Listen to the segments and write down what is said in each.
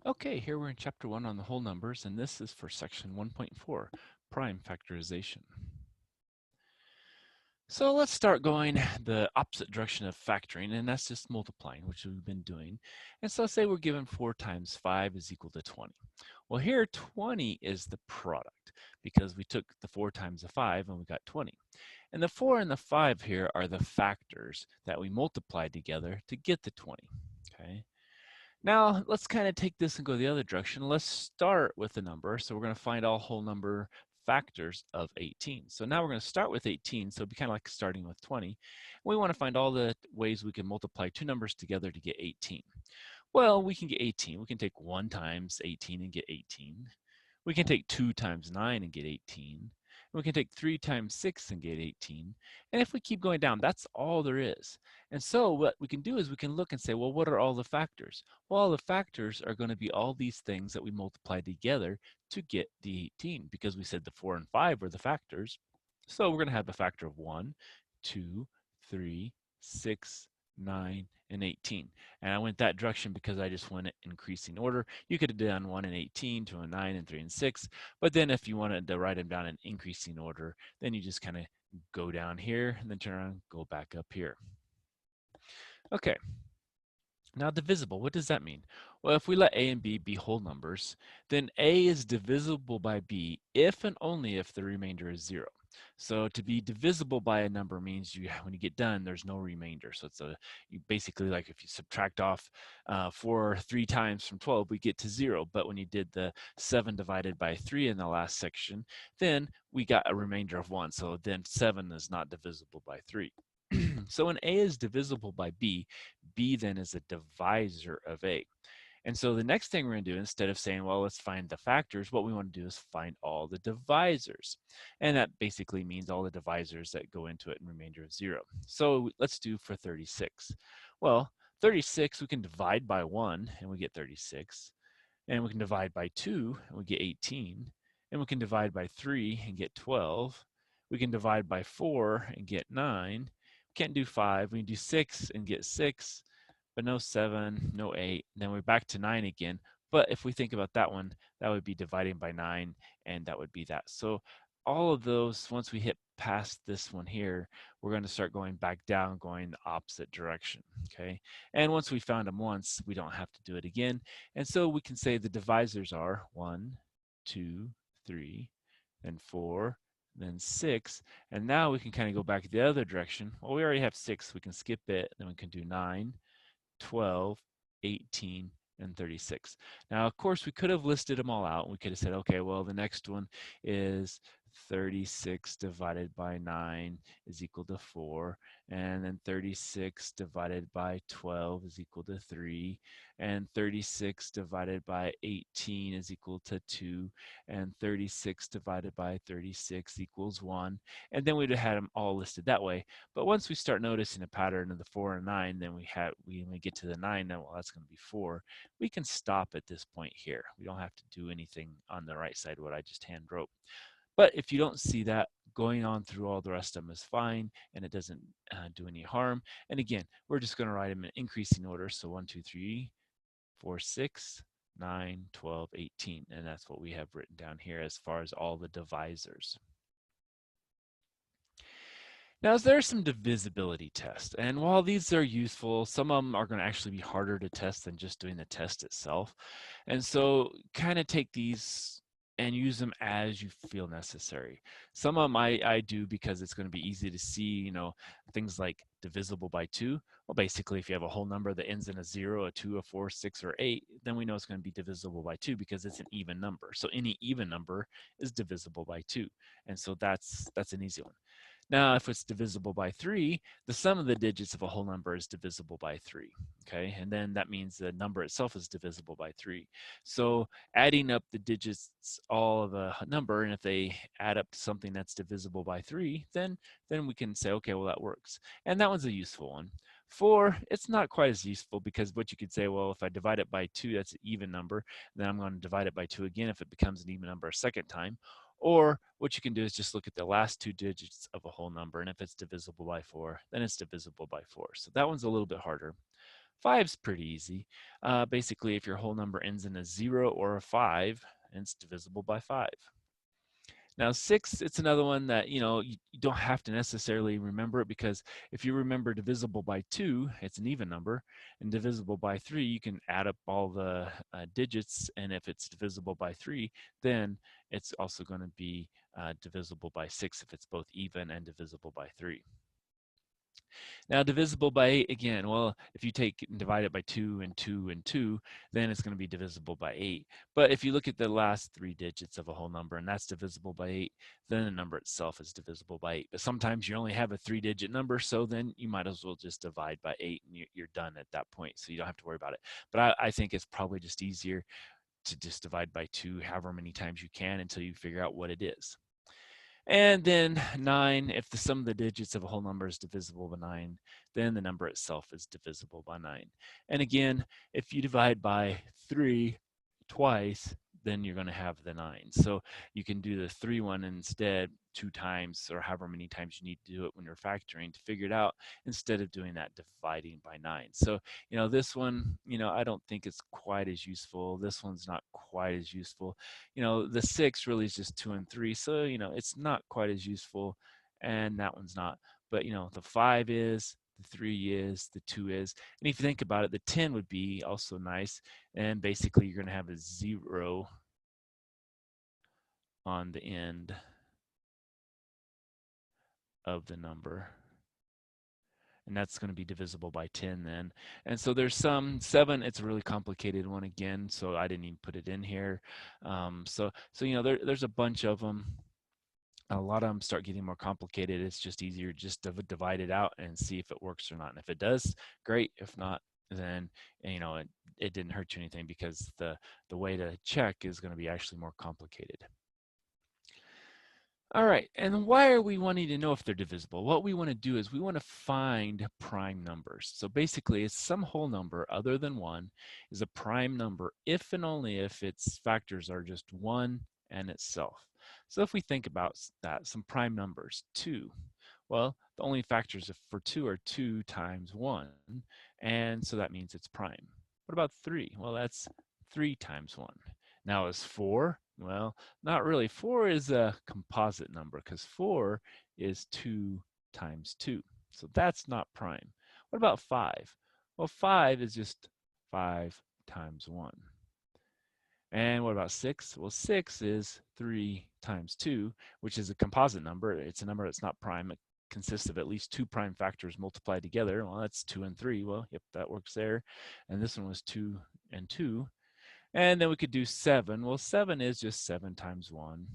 Okay, here we're in chapter 1 on the whole numbers, and this is for section 1.4, prime factorization. So let's start going the opposite direction of factoring, and that's just multiplying, which we've been doing. And so say we're given 4 times 5 is equal to 20. Well, here 20 is the product because we took the 4 times the 5 and we got 20. And the 4 and the 5 here are the factors that we multiplied together to get the 20. Okay. Now, let's kind of take this and go the other direction. Let's start with a number. So we're going to find all whole number factors of 18. So now we're going to start with 18. So it'd be kind of like starting with 20. We want to find all the ways we can multiply two numbers together to get 18. Well, we can get 18. We can take 1 times 18 and get 18. We can take 2 times 9 and get 18. We can take 3 times 6 and get 18. And if we keep going down, that's all there is. And so what we can do is we can look and say, well, what are all the factors? Well, all the factors are going to be all these things that we multiply together to get the 18 because we said the 4 and 5 were the factors. So we're going to have a factor of 1, 2, 3, 6, 9, and 18. And I went that direction because I just went in increasing order. You could have done 1 and 18, 2 and 9, and 3 and 6. But then if you wanted to write them down in increasing order, then you just kind of go down here and then turn around, go back up here. Okay. Now divisible, what does that mean? Well, if we let a and b be whole numbers, then a is divisible by b if and only if the remainder is 0. So to be divisible by a number means when you get done, there's no remainder. So it's you basically like if you subtract off 4 3 times from 12, we get to 0. But when you did the 7 divided by 3 in the last section, then we got a remainder of 1. So then 7 is not divisible by 3. So when a is divisible by b, b then is a divisor of a. And so the next thing we're going to do, instead of saying, well, let's find the factors, what we want to do is find all the divisors. And that basically means all the divisors that go into it in remainder of 0. So let's do for 36. Well, 36 we can divide by 1 and we get 36. And we can divide by 2 and we get 18. And we can divide by 3 and get 12. We can divide by 4 and get 9. We can't do 5. We can do 6 and get 6, but no 7, no 8. Then we're back to 9 again. But if we think about that one, that would be dividing by 9, and that would be that. So all of those, once we hit past this one here, we're going to start going back down, going the opposite direction, okay? And once we found them once, we don't have to do it again. And so we can say the divisors are 1, 2, 3, then 4, then 6. And now we can kind of go back the other direction. Well, we already have 6. We can skip it. Then we can do 9, 12, 18, and 36. Now, of course, we could have listed them all out. We could have said, okay, well, the next one is 36 divided by 9 is equal to 4, and then 36 divided by 12 is equal to 3, and 36 divided by 18 is equal to 2, and 36 divided by 36 equals 1, and then we'd have had them all listed that way. But once we start noticing a pattern of the 4 and 9, then when we get to the 9, then well, that's going to be 4. We can stop at this point here. We don't have to do anything on the right side what I just hand wrote. But if you don't see that, going on through all the rest of them is fine, and it doesn't do any harm. And again, we're just going to write them in increasing order. So 1, 2, 3, 4, 6, 9, 12, 18. And that's what we have written down here as far as all the divisors. Now, there are some divisibility tests, and while these are useful, some of them are going to actually be harder to test than just doing the test itself. And so kind of take these and use them as you feel necessary. Some of them I do because it's going to be easy to see, things like divisible by 2. Well, basically, if you have a whole number that ends in a 0, a 2, a 4, 6, or 8, then we know it's going to be divisible by 2 because it's an even number. So any even number is divisible by 2. And so that's an easy one. Now, if it's divisible by 3, the sum of the digits of a whole number is divisible by 3, okay? And then that means the number itself is divisible by 3. So adding up the digits all of a number, and if they add up to something that's divisible by 3, then we can say, okay, well, that works. And that one's a useful one. 4, it's not quite as useful because what you could say, well, if I divide it by 2, that's an even number. Then I'm going to divide it by 2 again if it becomes an even number a second time. Or what you can do is just look at the last 2 digits of a whole number, and if it's divisible by 4, then it's divisible by 4. So that one's a little bit harder. Five's pretty easy. Basically, if your whole number ends in a 0 or a 5, it's divisible by 5. Now, 6, it's another one that, you don't have to necessarily remember it, because if you remember divisible by 2, it's an even number, and divisible by 3, you can add up all the digits, and if it's divisible by 3, then it's also going to be divisible by 6 if it's both even and divisible by 3. Now, divisible by 8, again, well, if you take and divide it by 2 and 2 and 2, then it's going to be divisible by 8. But if you look at the last 3 digits of a whole number, and that's divisible by 8, then the number itself is divisible by 8. But sometimes you only have a 3-digit number, so then you might as well just divide by 8, and you're done at that point, so you don't have to worry about it. But I think it's probably just easier to just divide by 2 however many times you can until you figure out what it is. And then 9, if the sum of the digits of a whole number is divisible by 9, then the number itself is divisible by 9. And again, if you divide by 3 twice, then you're going to have the 9. So you can do the 3 one instead 2 times, or however many times you need to do it when you're factoring to figure it out, instead of doing that dividing by 9. So, this one, I don't think it's quite as useful. This one's not quite as useful. The 6 really is just 2 and 3, so it's not quite as useful, and that one's not. But the 5 is, the 3 is, the 2 is, and if you think about it, the 10 would be also nice, and basically you're going to have a 0 on the end of the number, and that's going to be divisible by 10 then. And so there's some 7, it's a really complicated one again, so I didn't even put it in here. So there's a bunch of them. A lot of them start getting more complicated. It's just easier just to divide it out and see if it works or not. And if it does, great. If not, then it didn't hurt you anything, because the way to check is going to be actually more complicated. All right, and why are we wanting to know if they're divisible? What we want to do is we want to find prime numbers. So basically, it's some whole number other than 1 is a prime number if and only if its factors are just 1 and itself. So if we think about that, some prime numbers, 2. Well, the only factors for 2 are 2 times 1, and so that means it's prime. What about 3? Well, that's 3 times 1. Now is 4? Well, not really. 4 is a composite number, because 4 is 2 times 2. So that's not prime. What about 5? Well, 5 is just 5 times 1. And what about 6? Well, 6 is 3 times 2, which is a composite number. It's a number that's not prime. It consists of at least 2 prime factors multiplied together. Well, that's 2 and 3. Well, yep, that works there. And this one was 2 and 2. And then we could do 7. Well, 7 is just 7 times 1.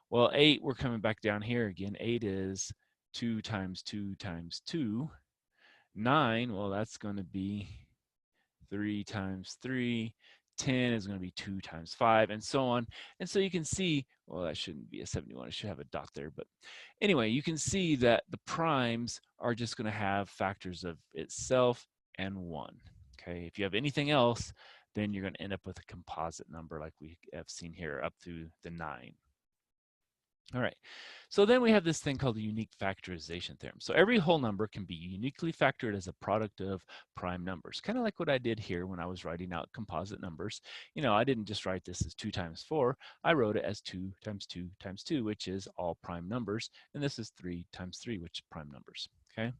Well, 8, we're coming back down here again. 8 is 2 times 2 times 2. 9, well, that's going to be 3 times 3. 10 is going to be 2 times 5, and so on. And so you can see, well, that shouldn't be a 71. I should have a dot there. But anyway, you can see that the primes are just going to have factors of itself and 1. Okay, if you have anything else, then you're going to end up with a composite number like we have seen here up to the 9. All right, so then we have this thing called the unique factorization theorem. So every whole number can be uniquely factored as a product of prime numbers, kind of like what I did here when I was writing out composite numbers. I didn't just write this as 2 times 4. I wrote it as 2 times 2 times 2, which is all prime numbers, and this is 3 times 3, which is prime numbers, okay?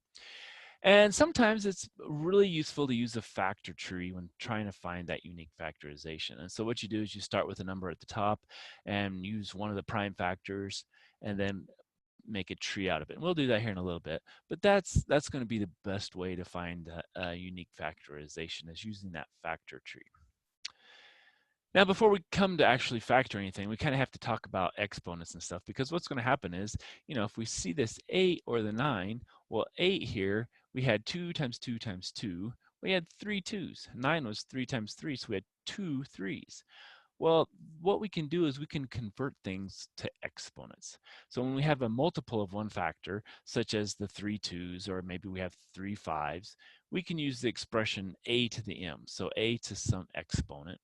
And sometimes it's really useful to use a factor tree when trying to find that unique factorization. And so what you do is you start with a number at the top and use one of the prime factors, and then make a tree out of it. And we'll do that here in a little bit. But that's going to be the best way to find a unique factorization, is using that factor tree. Now, before we come to actually factor anything, we kind of have to talk about exponents and stuff, because what's going to happen is, if we see this 8 or the 9, well, 8 here, we had 2 times 2 times 2. We had 3 2's. 9 was 3 times 3, so we had 2 3's. Well, what we can do is we can convert things to exponents. So when we have a multiple of one factor, such as the 3 2's, or maybe we have 3 5's, we can use the expression a to the m, so a to some exponent.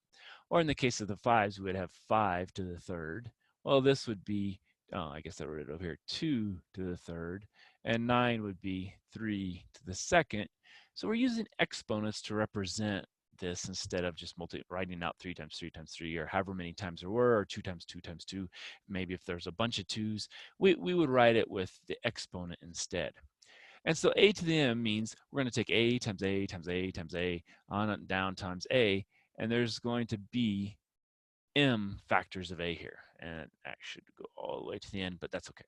Or in the case of the 5's, we would have 5 to the third. Well, this would be, I guess I wrote it over here, 2 to the third, and 9 would be 3 to the second. So we're using exponents to represent this instead of just writing out 3 times 3 times 3 or however many times there were, or 2 times 2 times 2. Maybe if there's a bunch of 2's, we would write it with the exponent instead. And so a to the m means we're going to take a times a times a times a on and down times a, and there's going to be m factors of a here. And that should go all the way to the end, but that's okay.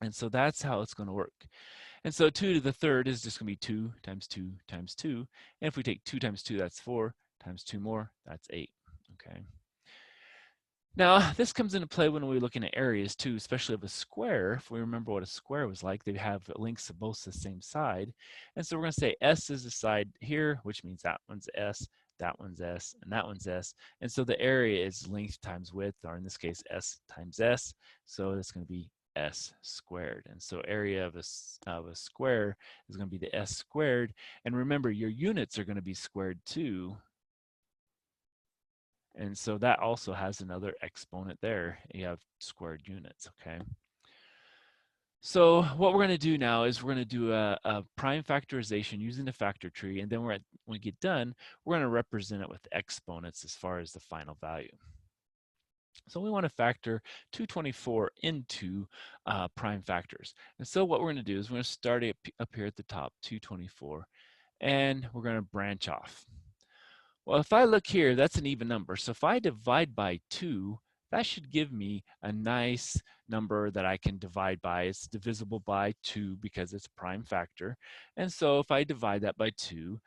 And so that's how it's going to work. And so 2 to the third is just going to be 2 times 2 times 2. And if we take 2 times 2, that's 4, times 2 more, that's 8. Okay. Now, this comes into play when we're looking at areas too, especially of a square. If we remember what a square was like, they have lengths of both the same side. And so we're going to say S is the side here, which means that one's S, that one's S, and that one's S. And so the area is length times width, or in this case, S times S. So it's going to be S squared. And so area of a square is going to be the S squared. And remember, your units are going to be squared too. And so that also has another exponent there. You have squared units, okay? So what we're going to do now is we're going to do a prime factorization using the factor tree, and then when we get done, we're going to represent it with exponents as far as the final value. So we want to factor 224 into prime factors. And so what we're going to do is we're going to start up here at the top, 224, and we're going to branch off. Well, if I look here, that's an even number. So if I divide by 2, that should give me a nice number that I can divide by. It's divisible by 2 because it's a prime factor. And so if I divide that by 2,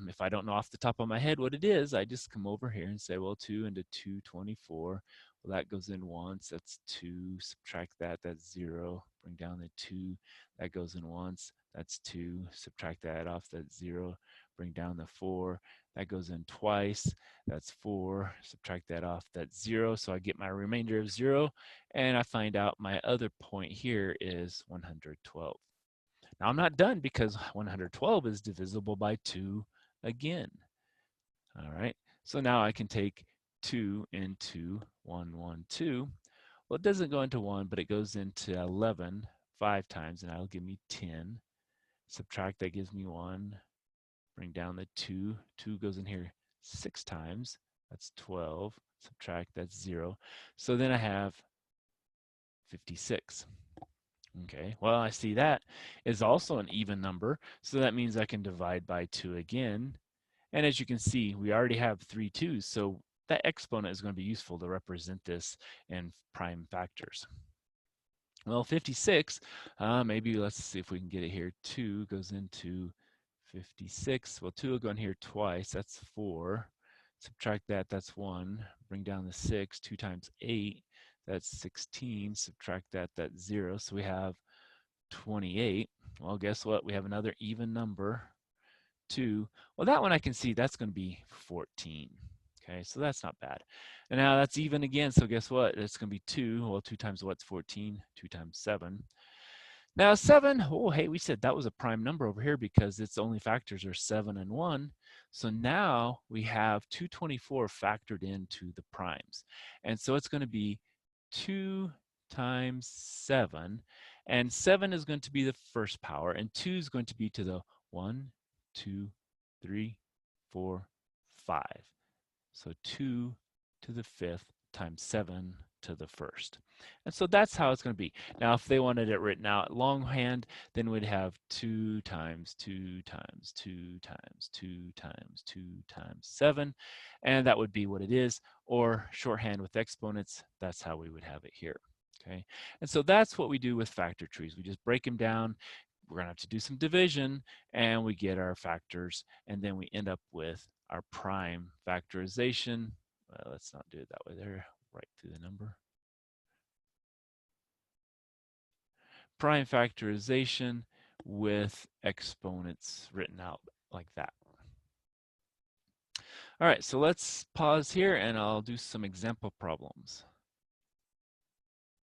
if I don't know off the top of my head what it is, I just come over here and say, well, 2 into 224. Well, that goes in once, that's 2. Subtract that, that's 0. Bring down the 2, that goes in once, that's 2. Subtract that off, that's 0. Bring down the 4, that goes in twice, that's 4. Subtract that off, that's 0. So I get my remainder of 0, and I find out my other point here is 112. Now I'm not done because 112 is divisible by 2 again. All right, so now I can take 2 into 112. Well, it doesn't go into 1, but it goes into 11 5 times, and that'll give me 10. Subtract, that gives me 1. Bring down the 2. 2 goes in here 6 times. That's 12. Subtract, that's 0. So then I have 56. Okay, well, I see that is also an even number. So that means I can divide by 2 again. And as you can see, we already have 3 2's. So that exponent is going to be useful to represent this in prime factors. Well, 56, maybe let's see if we can get it here. 2 goes into 56. Well, 2 will go in here twice. That's 4. Subtract that, that's 1. Bring down the 6. 2 times 8, that's 16. Subtract that, that's 0. So we have 28. Well, guess what? We have another even number, 2. Well, that one I can see that's going to be 14. Okay, so that's not bad. And now that's even again, so guess what? It's going to be 2. Well, 2 times what's 14? 2 times 7. Now 7, oh, hey, we said that was a prime number over here because its only factors are 7 and 1. So now we have 224 factored into the primes. And so it's going to be 2 times 7. And 7 is going to be the first power, and 2 is going to be to the 1, 2, 3, 4, 5. So 2 to the 5th times 7 to the 1st. And so that's how it's going to be. Now, if they wanted it written out longhand, then we'd have 2 times 2 times 2 times 2 times 2 times 7. And that would be what it is. Or shorthand with exponents, that's how we would have it here. Okay. And so that's what we do with factor trees. We just break them down. We're going to have to do some division, and we get our factors, and then we end up with our prime factorization. Well, let's not do it that way there. Right through the number. Prime factorization with exponents written out like that. All right, so let's pause here and I'll do some example problems.